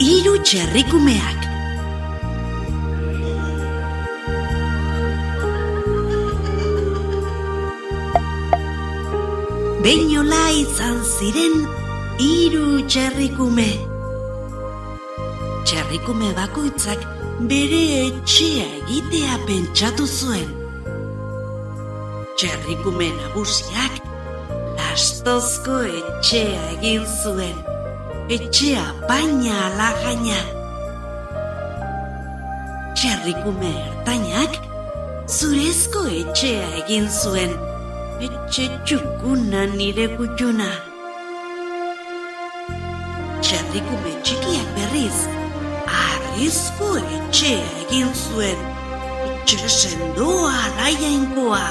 Hiru txerrikumeak. Beinola izan ziren hiru txerrikume. Txerrikume bakoitzak bere etxea egitea pentsatu zuen. Txerrikume nagusiak lastozko etxea egin zuen. Etxea baina alagaina. Txerrikume ertainak zurezko etxea egin zuen. Etxe txukuna nire gutxuna. Txerrikume txikiak berriz harrizko etxea egin zuen. Etxe sendoa alaiainkoa.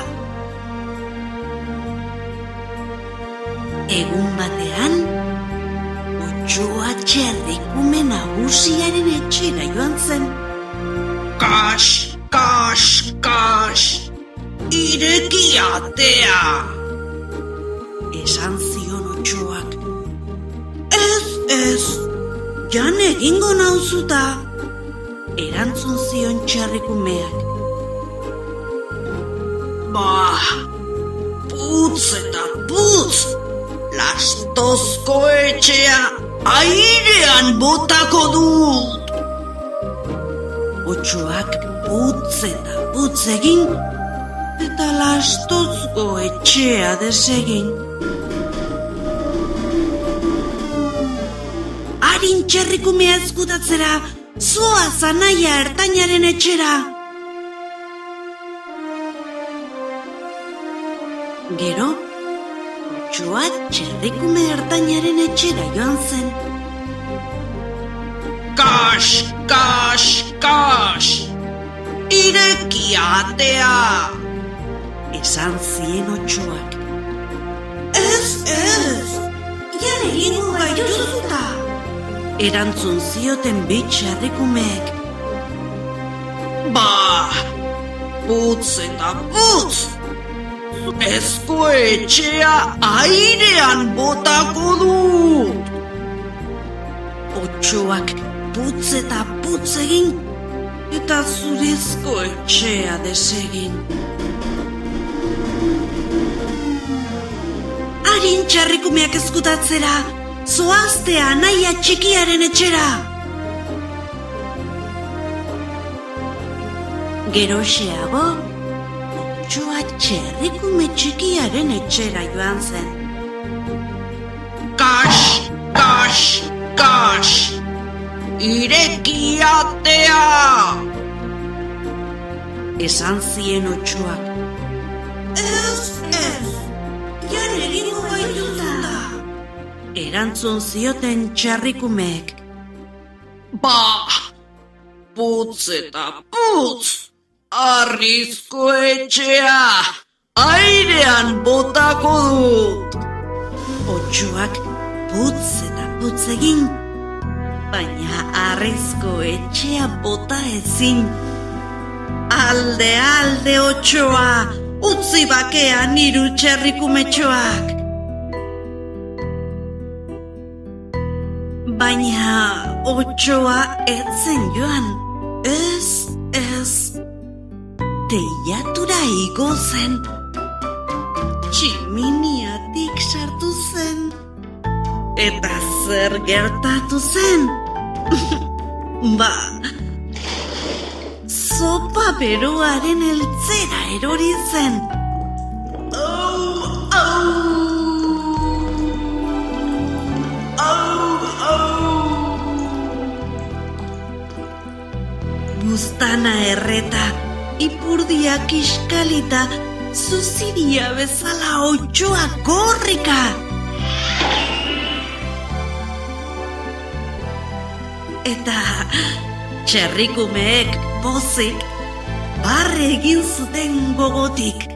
Egun batean, Otsoa txerrikume nagusiaren etxera joan zen. Kas, kas, kas, ireki atea! Esan zion Otsoak. Ez, jan egingo nauzuta. Erantzun zion txerrikumeak. Putz eta putz! Lastozko etxea airean botako dut! Otsoak putz eta putz egin, eta lastozko etxea desegin. Harin txerrikumea ezkutatzera, zoaz anaia ertainaren etxera. Gero, Otsoa txerrikume ertainaren etxera joan zen. Kas, kas, kas! Ireki atea! Esan zien Otsoak. Ez, jan egingo gaituzuta. Erantzun zioten bi txerrikumeek. Putz eta putz! Ezko etxea airean botako dut! Otsoak putz eta putz egin, eta zurezko etxea desegin. Harin txerrikumeak ezkutatzera, zoaztea anaia txikiaren etxera. Geroxeago, Otsoa txerrikume txikiaren etxera joan zen. Kas, kas, kas! Ireki atea! Esan zien Otsoak. Ez, jan egingo gaituzuta. Erantzun zioten txerrikumeek. Putz eta putz! Harrizko etxea airean botako dut! Otsoak putz eta putz egin, baina harrizko etxea bota ezin. Alde, Otsoa, utzi bakean hiru txerrikumetxoak. Baina Otsoa ez zen joan. Ez, teiatura igo zen. Tximiniatik sartu zen. Eta zer gertatu zen? Zopa beroaren eltzera erori zen. Buztana erreta, ipurdiak iskalita, zuziria bezala Otsoa gorrika. Eta txerrikumeek pozik barre egin zuten gogotik.